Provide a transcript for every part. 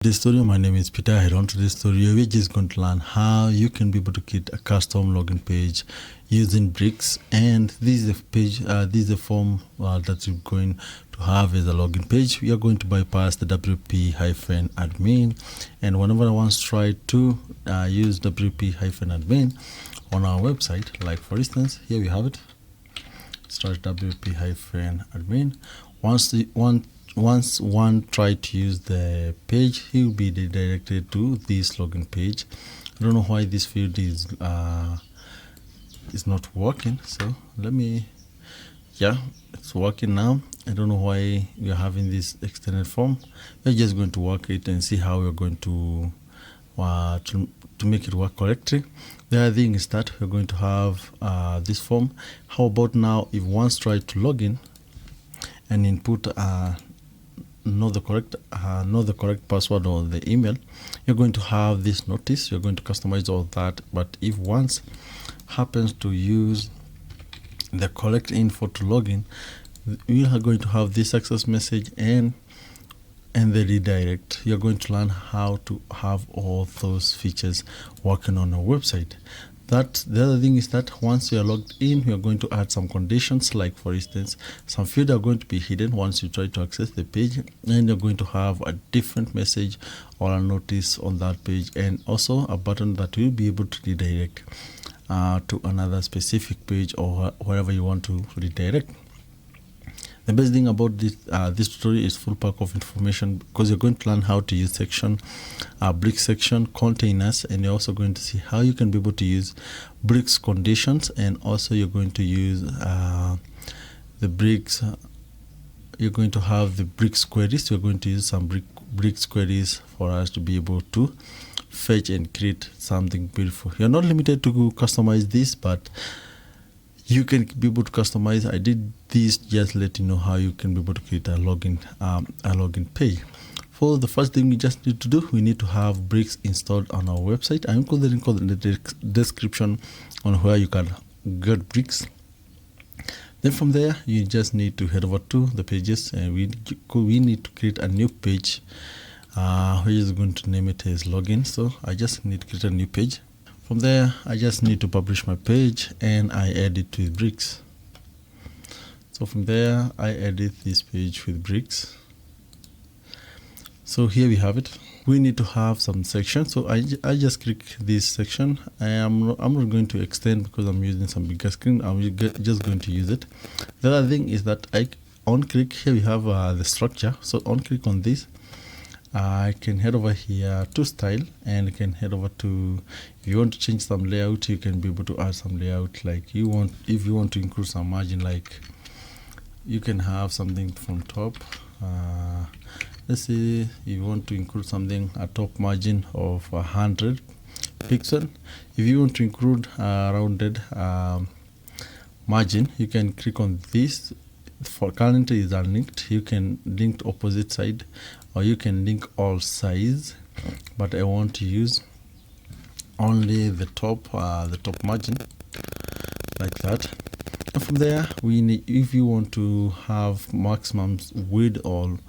This tutorial, my name is Peter. Head on to this tutorial, we're just going to learn how you can be able to create a custom login page using bricks. And this is a page, this is a form that you're going to have as a login page. We are going to bypass the WP-admin, and whenever I want to try to use WP-admin on our website, like for instance, here we have it. Start WP-admin. Once one try to use the page, he will be redirected to this login page. I don't know why this field is not working. So let me, yeah, it's working now. I don't know why we are having this extended form. We're just going to work it and see how we're going to make it work correctly. The other thing is that we're going to have this form. How about now if one tries to log in and input know the correct password or the email, you're going to have this notice. You're going to customize all that. But if once happens to use the correct info to log in, we are going to have this success message and the redirect. You're going to learn how to have all those features working on a website. The other thing is that once you are logged in, we are going to add some conditions, like for instance, some fields are going to be hidden once you try to access the page, and you're going to have a different message or a notice on that page, and also a button that will be able to redirect to another specific page or wherever you want to redirect. The best thing about this tutorial is full pack of information, because you're going to learn how to use section, brick section, containers, and you're also going to see how you can be able to use bricks conditions, and also you're going to use the bricks. You're going to have the bricks queries. You're going to use some bricks queries for us to be able to fetch and create something beautiful. You're not limited to customize this, but you can be able to customize. I did this just let you know how you can be able to create a login page. For the first thing we just need to do, we need to have bricks installed on our website. I'm going to link in the description on where you can get bricks. Then from there, you just need to head over to the pages, and we need to create a new page. We're just going to name it as login. So I just need to create a new page. From there, I just need to publish my page, and I edit with bricks. So from there, I edit this page with bricks. So here we have it. We need to have some sections. So I just click this section. I'm not going to extend because I'm using some bigger screen. I'm just going to use it. The other thing is that on click here we have the structure. So on click on this, I can head over here to style, and I can head over to, if you want to change some layout, you can be able to add some layout like if you want to include some margin, like you can have something from top. Let's say if you want to include something, a top margin of 100 pixel. If you want to include a rounded margin, you can click on this. For currently is unlinked, you can link to opposite side, or you can link all size, but I want to use only the top margin, like that. And from there, we need, if you want to have maximum width or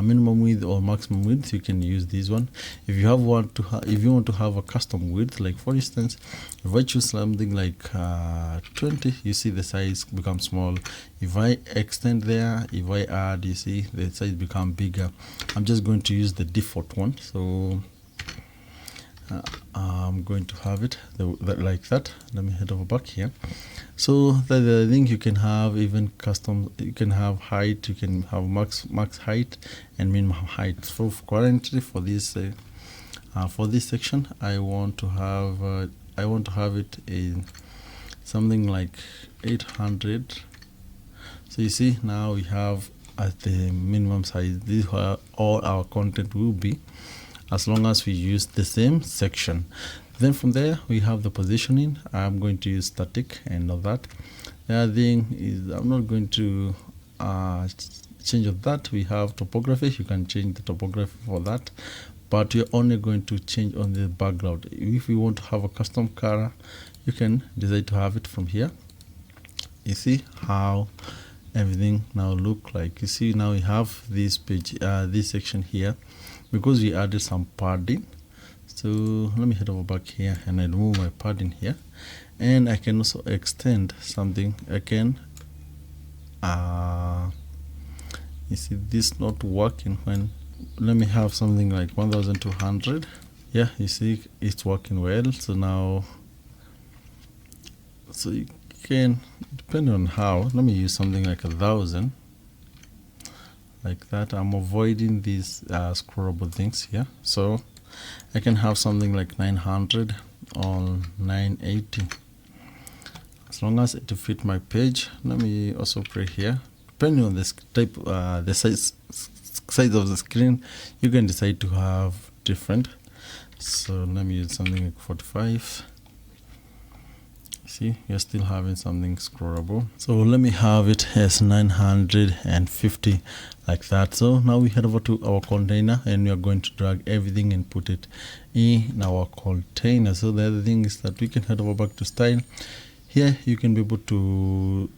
minimum width or maximum width, you can use this one. If you want to have a custom width, like for instance, if I choose something like 20, you see the size becomes small. If I extend there, if I add, you see the size become bigger. I'm just going to use the default one. So I'm going to have it like that. Let me head over back here. So the thing, you can have even custom, you can have height, you can have max height and minimum height. So currently for this section, I want to have it in something like 800. So you see now we have at the minimum size. This is where all our content will be, as long as we use the same section. Then from there, we have the positioning. I'm going to use static and all that. The other thing is, I'm not going to change of that. We have topography. You can change the topography for that, but you're only going to change on the background. If you want to have a custom color, you can decide to have it from here. You see how everything now look like. You see, now we have this page, this section here, because we added some padding. So let me head over back here and I remove my padding here, and I can also extend something. I can you see this not working when, let me have something like 1200. Yeah, you see it's working well. So now, so you can, depending on how, let me use something like 1000, like that. I'm avoiding these scrollable things here, so I can have something like 900 or 980, as long as it fit my page. Let me also play here, depending on this type, the size of the screen, you can decide to have different. So let me use something like 45. See, you're still having something scrollable. So let me have it as 950, like that. So now we head over to our container and we are going to drag everything and put it in our container. So the other thing is that we can head over back to style. Here you can be able to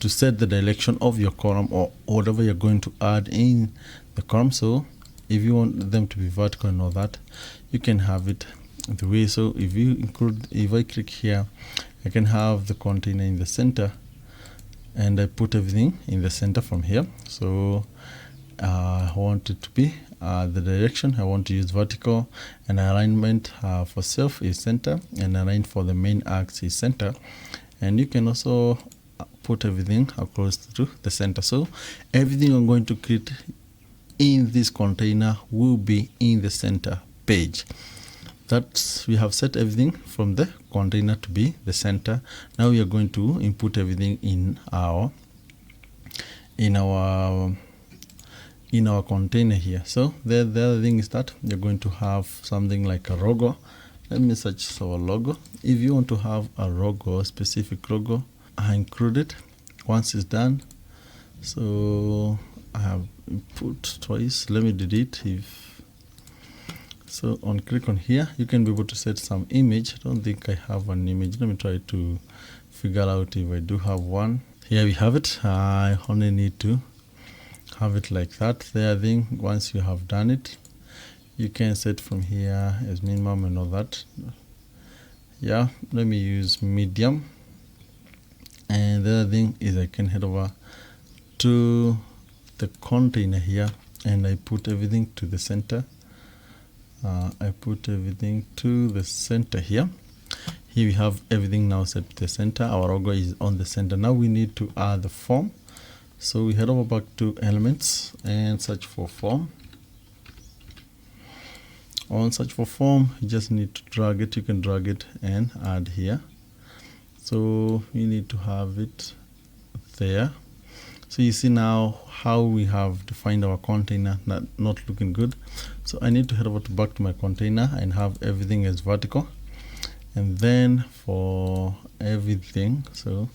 set the direction of your column or whatever you're going to add in the column. So if you want them to be vertical and all that, you can have it the way. So if you include, if I click here, I can have the container in the center, and I put everything in the center from here. So I want it to be the direction I want to use vertical, and alignment for self is center, and align for the main axis is center. And you can also put everything across to the center. So everything I'm going to create in this container will be in the center page. That's, we have set everything from the container to be the center. Now we are going to input everything in our container here. So the other thing is that you're going to have something like a logo. Let me search for a logo. If you want to have a logo, a specific logo, I include it once it's done. So I have input twice. Let me delete. So on click on here, you can be able to set some image. I don't think I have an image. Let me try to figure out if I do have one. Here we have it. I only need to have it like that. The other thing, once you have done it, you can set from here as minimum and all that. Yeah, let me use medium. And the other thing is I can head over to the container here and I put everything to the center. I put everything to the center here. Here we have everything now set to the center. Our logo is on the center. Now we need to add the form. So we head over back to elements and search for form. On search for form, you just need to drag it. You can drag it and add here. So we need to have it there. So you see now how we have defined our container not looking good. So I need to head over back to my container and have everything as vertical. And then for everything, so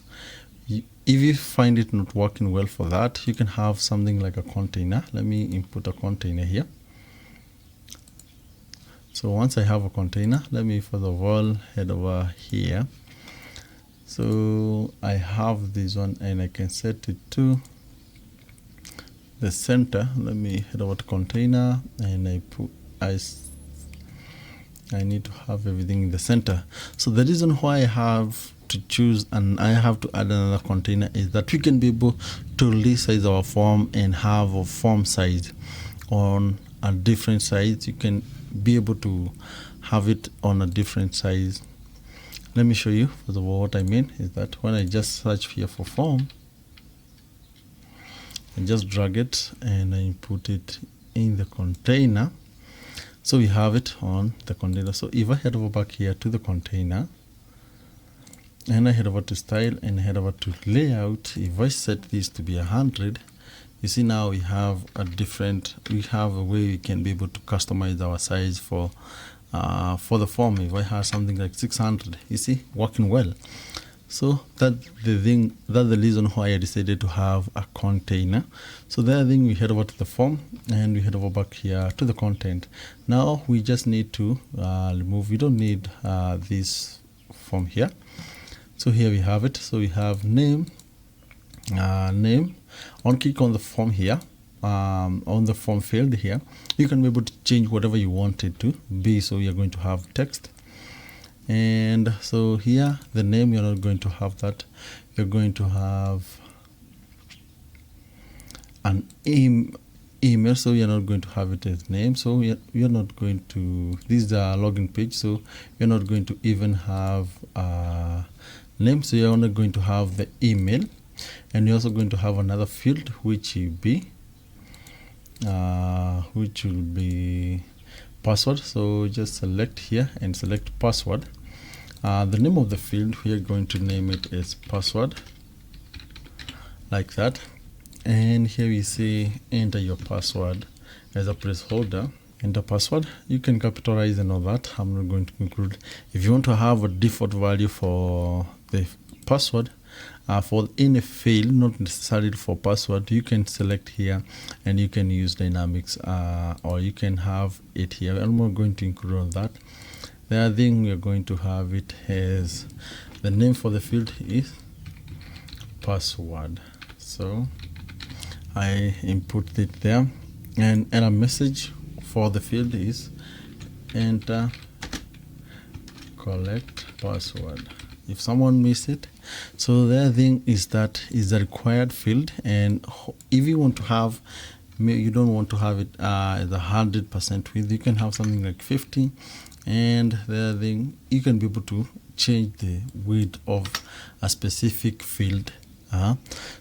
if you find it not working well for that, you can have something like a container. Let me input a container here. So once I have a container, let me first of all head over here. So I have this one and I can set it to the center. Let me head over to container and I need to have everything in the center. So the reason why I have to choose and I have to add another container is that we can be able to resize our form and have a form size on a different size. You can be able to have it on a different size. Let me show you. First of all, what I mean is that when I just search here for form, I just drag it and I put it in the container. So we have it on the container. So if I head over back here to the container and I head over to style and head over to layout, if I set this to be 100, you see now we have a way we can be able to customize our size for the form. If I have something like 600, you see, working well. So that's the reason why I decided to have a container. So the other thing, we head over to the form and we head over back here to the content. Now we just need to remove, we don't need this form here. So here we have it. So we have name, name. On click on the form here, on the form field here, you can be able to change whatever you want it to be. So you're going to have text, and so here the name, you're not going to have that. You're going to have an email, so you're not going to have it as name. So you're not going to, this is a login page, so you're not going to even have a name. So you're only going to have the email, and you're also going to have another field which will be password. So just select here and select password. The name of the field, we are going to name it as password, like that. And here we say enter your password as a placeholder. Enter password. You can capitalize and all that. I'm not going to include. If you want to have a default value for the password, for any field, not necessarily for password, you can select here and you can use dynamics, or you can have it here. I'm not going to include on that. The other thing, we are going to have it as the name for the field is password. So I input it there, and a message for the field is enter correct password. If someone missed it, so the other thing is that is the required field, and if you want to have, you don't want to have it as 100% width, you can have something like 50. And the other thing, you can be able to change the width of a specific field.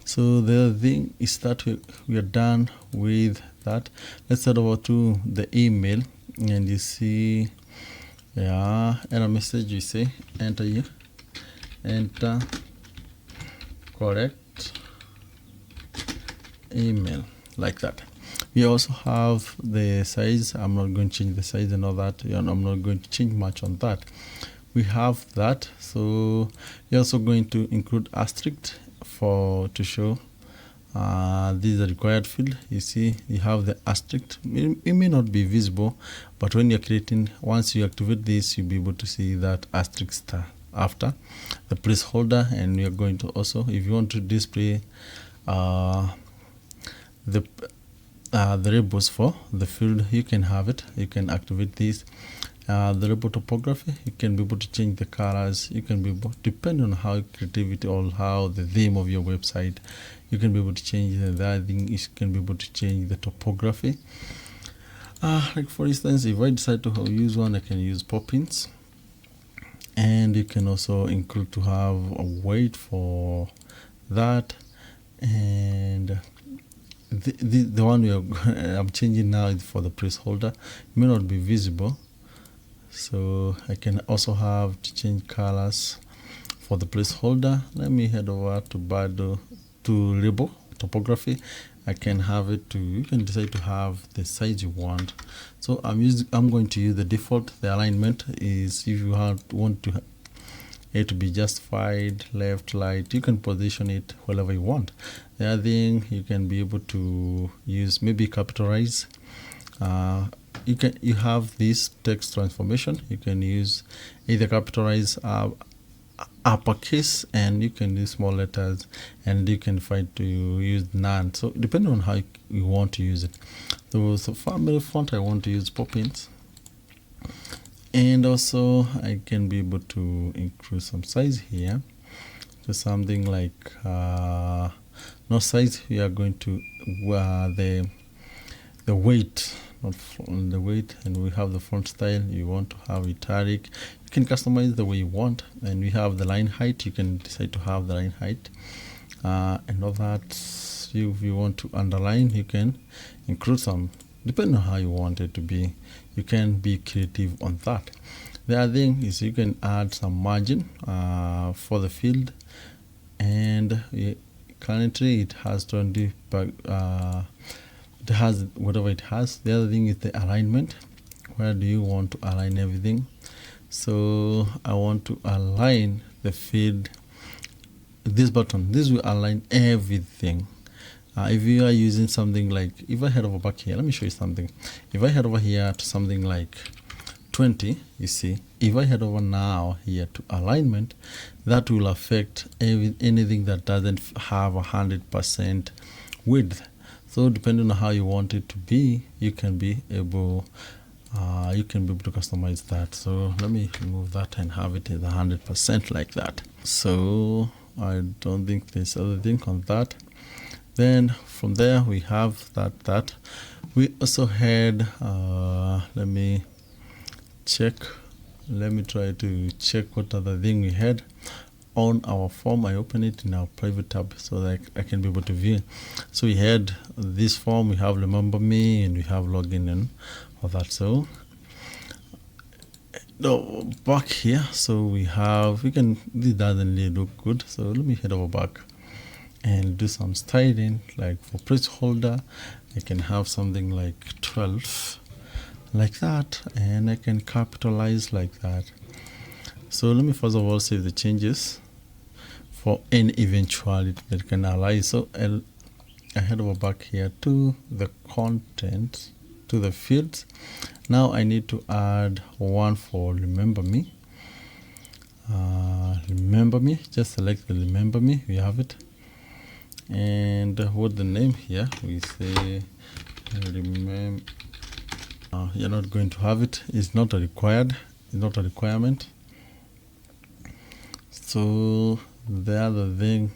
So the other thing is that we are done with that. Let's head over to the email, and you see, error message. You say enter correct email, like that. We also have the size. I'm not going to change the size and all that. I'm not going to change much on that. We have that. So you're also going to include asterisk to show this is a required field. You see, you have the asterisk. It may not be visible, but when you're creating, once you activate this, you'll be able to see that asterisk after the placeholder. And you're going to also, if you want to display the labels for the field, you can have it. You can activate this. The label topography, you can be able to change the colors. You can be able, depending on how creativity or how the theme of your website, you can be able to change the other thing. You can be able to change the topography. Like for instance, if I decide to use one, I can use pop-ins, and you can also include to have a weight for that. And the one I'm changing now is for the placeholder. It may not be visible, so I can also have to change colors for the placeholder. Let me head over to Bado to label topography. I can have it to, you can decide to have the size you want. So I'm going to use the default. The alignment is, if you want to it to be justified, left, right, you can position it wherever you want. The other thing, you can be able to use maybe capitalize. You have this text transformation. You can use either capitalize uppercase, and you can use small letters, and you can find to use none. So depending on how you want to use it. So family font, I want to use pop-ins. And also I can be able to increase some size here to something like no size. We are going to the weight, not the weight, and we have the font style. You want to have italic, you can customize the way you want. And we have the line height. You can decide to have the line height, and all that. If you want to underline, you can include some, depending on how you want it to be. You can be creative on that. The other thing is you can add some margin for the field, and currently it has 20, but it has whatever it has. The other thing is the alignment. Where do you want to align everything? So I want to align the field. This button, this will align everything. If you are using something like, if I head over back here, let me show you something. If I head over here to something like 20. You see, if I head over now here to alignment, that will affect anything that doesn't have 100% width. So depending on how you want it to be, you can be able to customize that. So let me remove that and have it at 100% like that. So I don't think there's other thing on that. Then from there we have that we also had let me try to check what other thing we had on our form. I open it in our private tab so that I can be able to view. So we had this form, we have remember me, and we have login and all that. So back here, so this doesn't really look good, so let me head over back and do some styling. Like for placeholder, I can have something like 12 like that, and I can capitalize like that. So let me first of all save the changes for any eventuality that can arise. So I head over back here to the content, to the fields. Now I need to add one for remember me. Just select the remember me, we have it. And what the name here, we say remember. You're not going to have it, it's not a requirement. So the other thing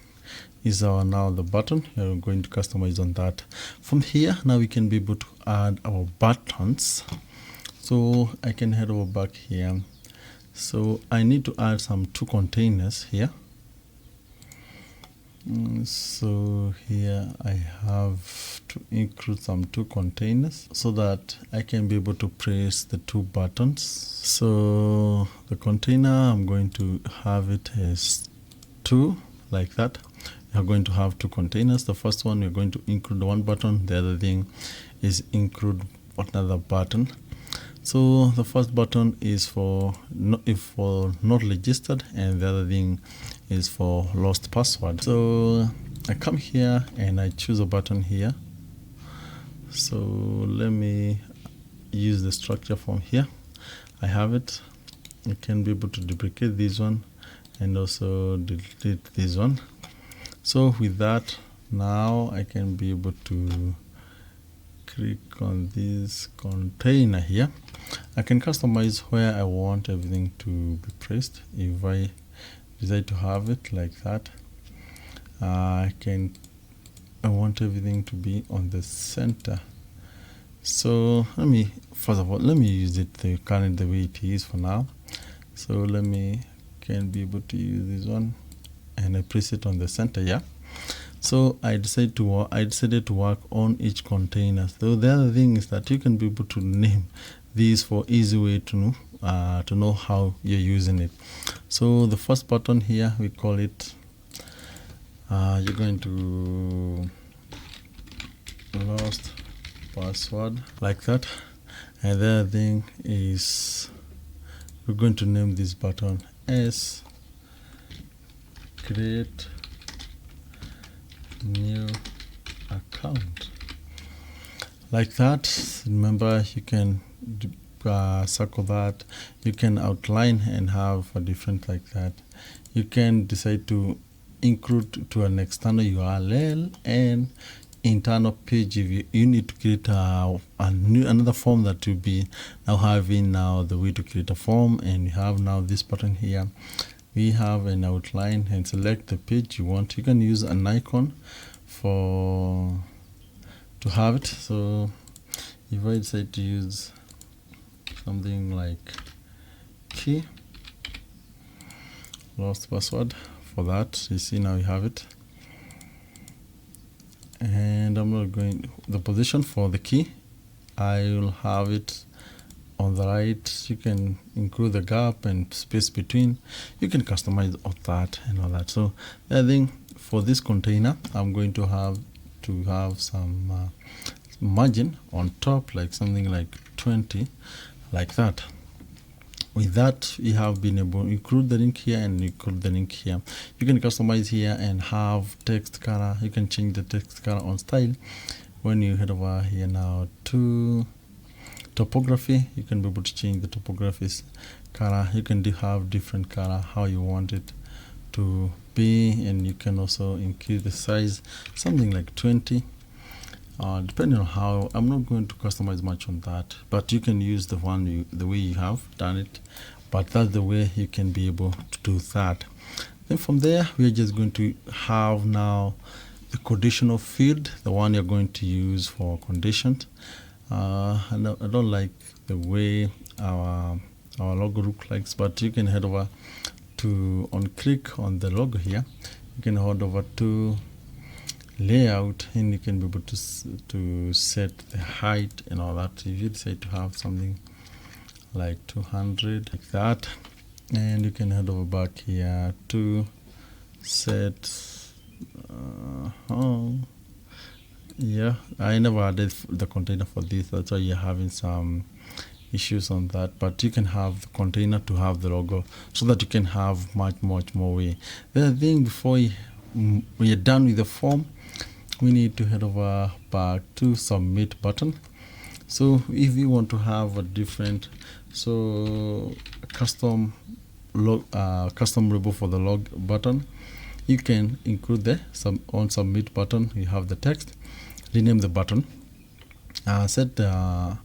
is now the button. You're going to customize on that. From here, now we can be able to add our buttons. So I can head over back here. So I need to add some 2 containers here. So here I have to include some 2 containers so that I can be able to press the 2 buttons. So the container, I'm going to have it as 2 like that. You're going to have 2 containers. The first one, you're going to include 1 button. The other thing is include another button. So the first button is for not registered, and the other thing is for lost password. So I come here and I choose a button here. So let me use the structure from here. I have it. I can be able to duplicate this one and also delete this one. So with that, now I can be able to click on this container here. I can customize where I want everything to be placed. If I decide to have it like that, I want everything to be on the center. So let me use it the way it is for now. So can be able to use this one, and I place it on the center. Yeah. So I decided to work on each container. So the other thing is that you can be able to name these for easy way to know how you're using it. So the first button here, we call it you're going to lost password like that. And the other thing is we're going to name this button as create new account like that. Remember, you can circle that, you can outline and have a different like that. You can decide to include to an external URL and internal page. If you need to create another form, that will be now having the way to create a form. And you have now this button here. We have an outline and select the page you want. You can use an icon to have it. So if I decide to use something like key lost password for that, you see now you have it. And I'm not going the position for the key, I will have it on the right. You can include the gap and space between. You can customize all that and all that. So I think for this container, I'm going to have some margin on top, like something like 20 like that. With that, we have been able to include the link here and include the link here. You can customize here and have text color. You can change the text color on style when you head over here now to topography, you can be able to change the topography's color. You can have different color how you want it to be, and you can also increase the size, something like 20, depending on how. I'm not going to customize much on that, but you can use the way you have done it, but that's the way you can be able to do that. Then from there, we are just going to have now the conditional field, the one you're going to use for conditions. I don't like the way our logo looks like, but you can head over to, click on the logo here, you can head over to layout, and you can be able to set the height and all that. If you decide to have something like 200 like that, and you can head over back here to set yeah, I never added the container for this, that's why you're having some issues on that. But you can have the container to have the logo, so that you can have much more way. The other thing, before we're done with the form, we need to head over back to submit button. So if you want to have a different, custom label for the log button, you can include the submit button. You have the text, rename the button, set the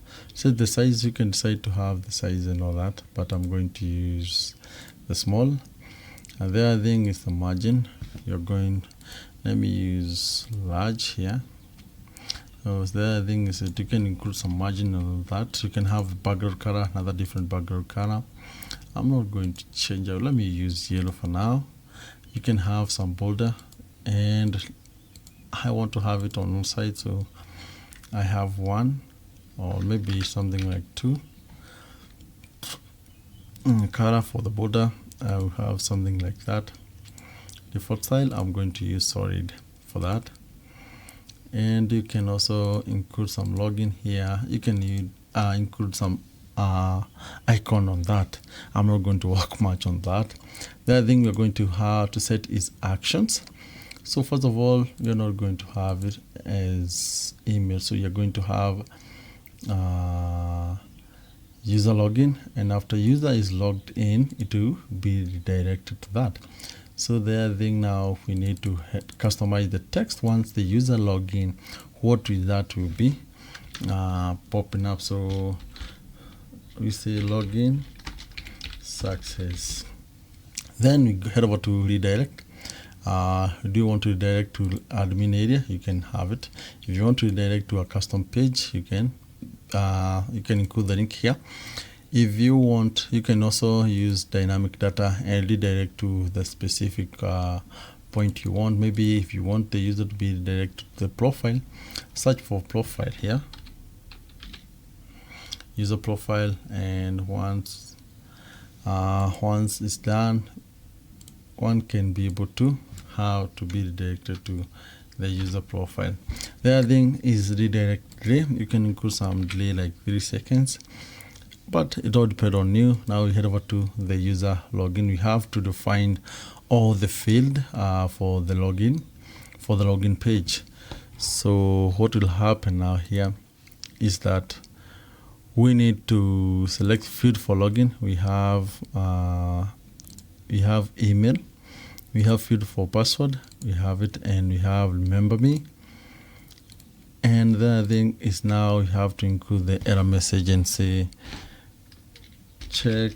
size. You can decide to have the size and all that, but I'm going to use the small. And the other thing is the margin. Let me use large here. So the other thing is that you can include some margin and all that. You can have background color, another different background color. I'm not going to change it. Let me use yellow for now. You can have some border, and I want to have it on one side, so I have one, or maybe something like two. Color for the border, I will have something like that. Default style, I'm going to use solid for that. And you can also include some login here. You can include some icon on that. I'm not going to work much on that. The other thing we're going to have to set is actions. So first of all, we're not going to have it as email, so you're going to have user login, and after user is logged in, it will be redirected to that. So the other thing, now we need to customize the text once the user login, what that will be popping up. So we say login success, then we head over to redirect. Do you want to redirect to admin area? You can have it. If you want to redirect to a custom page, you can include the link here. If you want, you can also use dynamic data and redirect to the specific point you want. Maybe if you want the user to be redirected to the profile, search for profile here, user profile, and once it's done, one can be able to how to be redirected to the user profile. The other thing is redirect delay. You can include some delay like 3 seconds, but it all depends on you. Now we head over to the user login. We have to define all the field for the login page. So what will happen now here is that we need to select field for login. We have email, we have field for password, we have it, and we have remember me. And the other thing is, now we have to include the error message and say check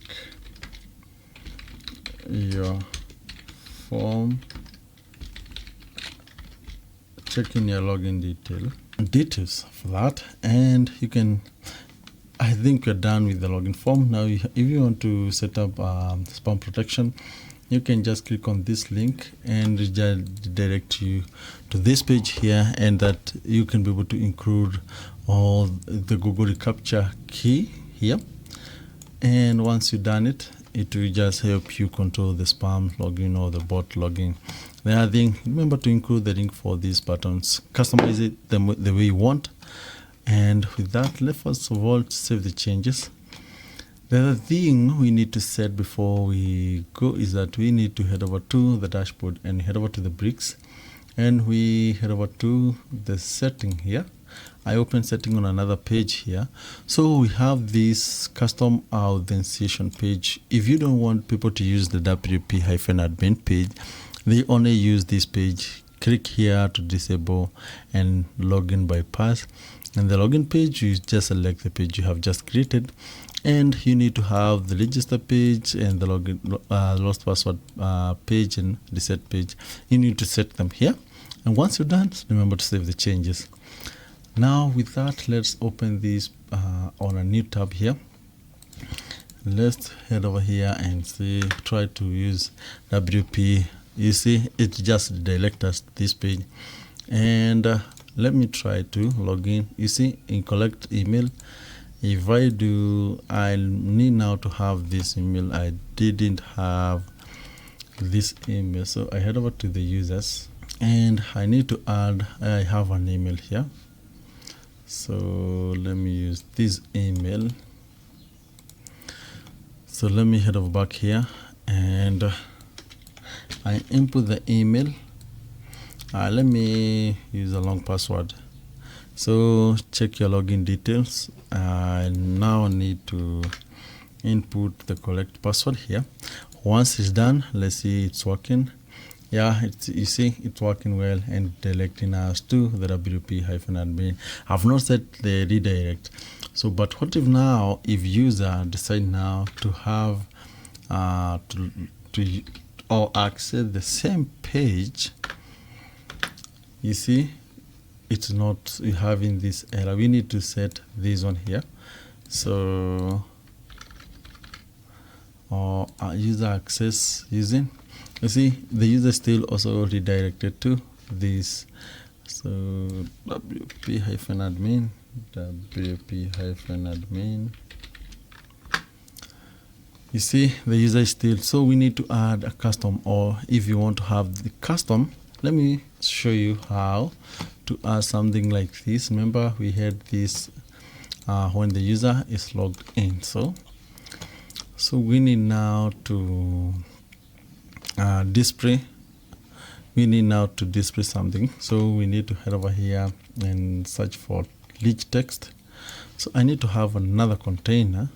your form, checking your login details for that. And you can, I think you're done with the login form. Now if you want to set up spam protection, you can just click on this link and redirect you to this page here, and that you can be able to include all the Google reCAPTCHA key here. And once you've done it, it will just help you control the spam login or the bot login. The other thing, remember to include the link for these buttons. Customize it the way you want. And with that, let's first of all save the changes. The other thing we need to set before we go is that we need to head over to the dashboard and head over to the bricks, and we head over to the setting here. I open setting on another page here. So we have this custom authentication page. If you don't want people to use the WP-admin page, they only use this page. Click here to disable and login bypass. And the login page, you just select the page you have just created, and you need to have the register page and the login lost password page and reset page. You need to set them here, and once you're done, remember to save the changes. Now with that, let's open this on a new tab here. Let's head over here and try to use WP. You see, it just redirects us to this page, and let me try to log in. You see, in collect email, if I do, I need now to have this email. I didn't have this email, so I head over to the users, and I need to add, I have an email here. So let me use this email. So let me head over back here, and I input the email. Let me use a long password. So check your login details. I now need to input the correct password here. Once it's done, let's see it's working. Yeah, you see it's working well and directing us to the WP-admin. I've not set the redirect. So, but what if now, if user decide now to have to or access the same page, you see it's not having this error. We need to set this one here. So or user access using, you see the user still also redirected to this. So WP-admin, you see the user is still, so we need to add a custom, or if you want to have the custom, let me show you how to add something like this. Remember we had this when the user is logged in. So we need now to display. We need now to display something. So we need to head over here and search for rich text. So I need to have another container,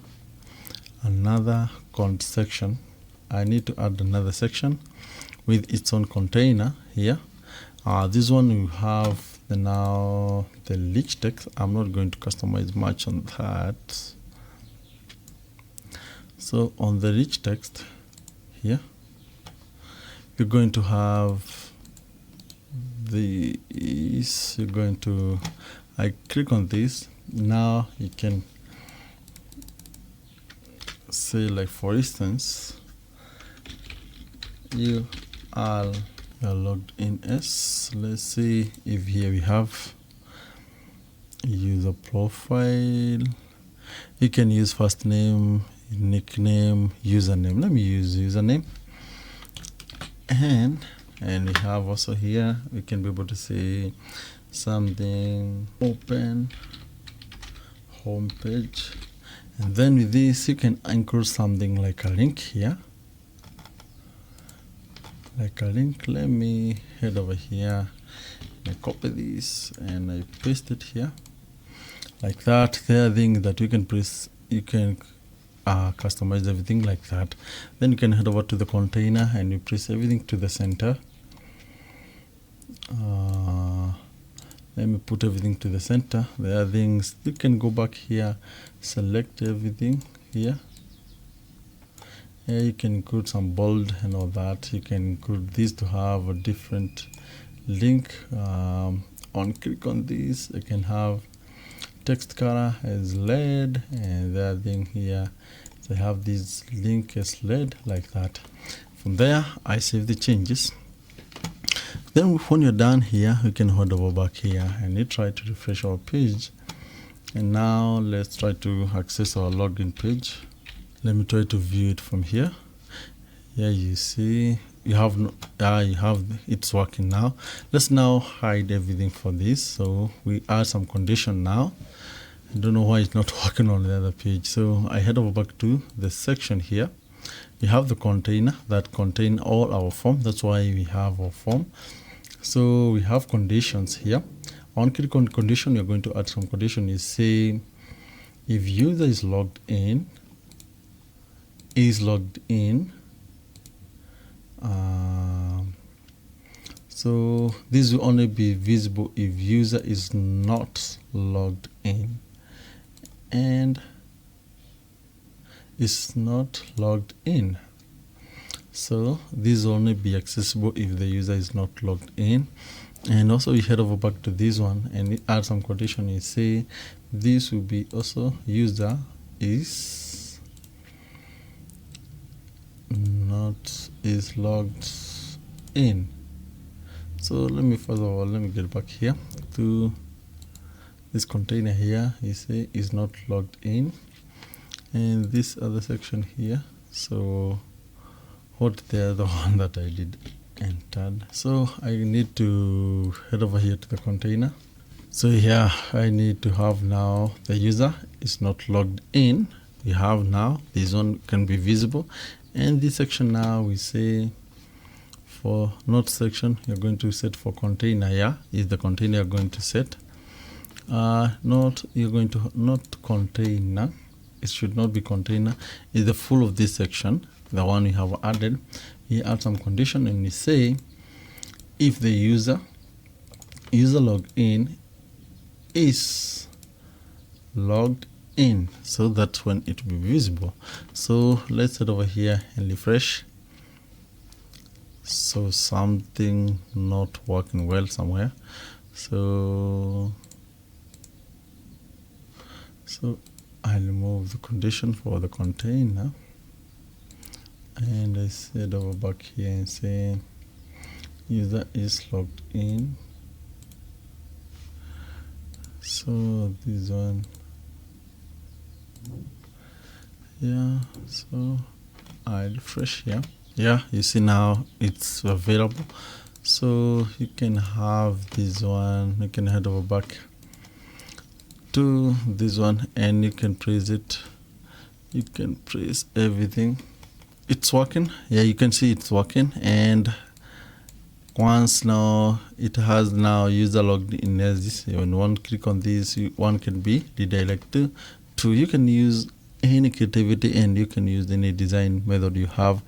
another section. I need to add another section with its own container here. This one we have the rich text. I'm not going to customize much on that. So on the rich text here, you're going to have this. You're going to, I click on this. Now you can say, like for instance, you are logged in as, let's see if here we have user profile. You can use first name, nickname, username. Let me use username, and we have also here we can be able to say something, open homepage, and then with this you can include something like a link here, like a link. Let me head over here and I copy this and I paste it here like that. There are things that you can press, you can customize everything like that. Then you can head over to the container and you press everything to the center. Let me put everything to the center. There are things you can go back here, select everything here. You can include some bold and all that. You can include this to have a different link. On click on this, you can have text color as LED, and the other thing here, they have this link as LED like that. From there, I save the changes. Then when you're done here, you can head over back here and you try to refresh our page. And now let's try to access our login page. Let me try to view it from here. Yeah, you see you have it's working now. Let's now hide everything for this. So we add some condition now. I don't know why it's not working on the other page. So I head over back to the section here. We have the container that contain all our form. That's why we have our form. So we have conditions here. One click on condition, you're going to add some condition. You say if user is logged in, so this will only be visible if user is not logged in and is not logged in. So this will only be accessible if the user is not logged in. And also you head over back to this one and add some condition. You say this will be also user is logged in. So let me get back here to this container here. You say is not logged in, and this other section here. So what the other one that I did entered. So I need to head over here to the container. So here I need to have now the user is not logged in. We have now this one can be visible, and this section now we say for not section you're going to set for container. Is the container you're going to set. Not container. It should not be container. Is the full of this section, the one we have added. You add some condition and you say if the user login is logged in, so that's when it will be visible. So let's head over here and refresh. So something not working well somewhere. So I'll remove the condition for the container and I head over back here and say user is logged in. So this one, so I refresh here. You see now it's available. So you can have this one, you can head over back to this one and you can press it. You can press everything. It's working. You can see it's working, and once now it has now user logged in as this. When one click on this, one can be redirected to, you can use any creativity and you can use any design method you have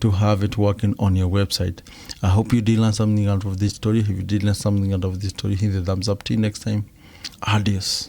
to have it working on your website. I hope you did learn something out of this story. If you did learn something out of this story, hit the thumbs up. Till next time, adios.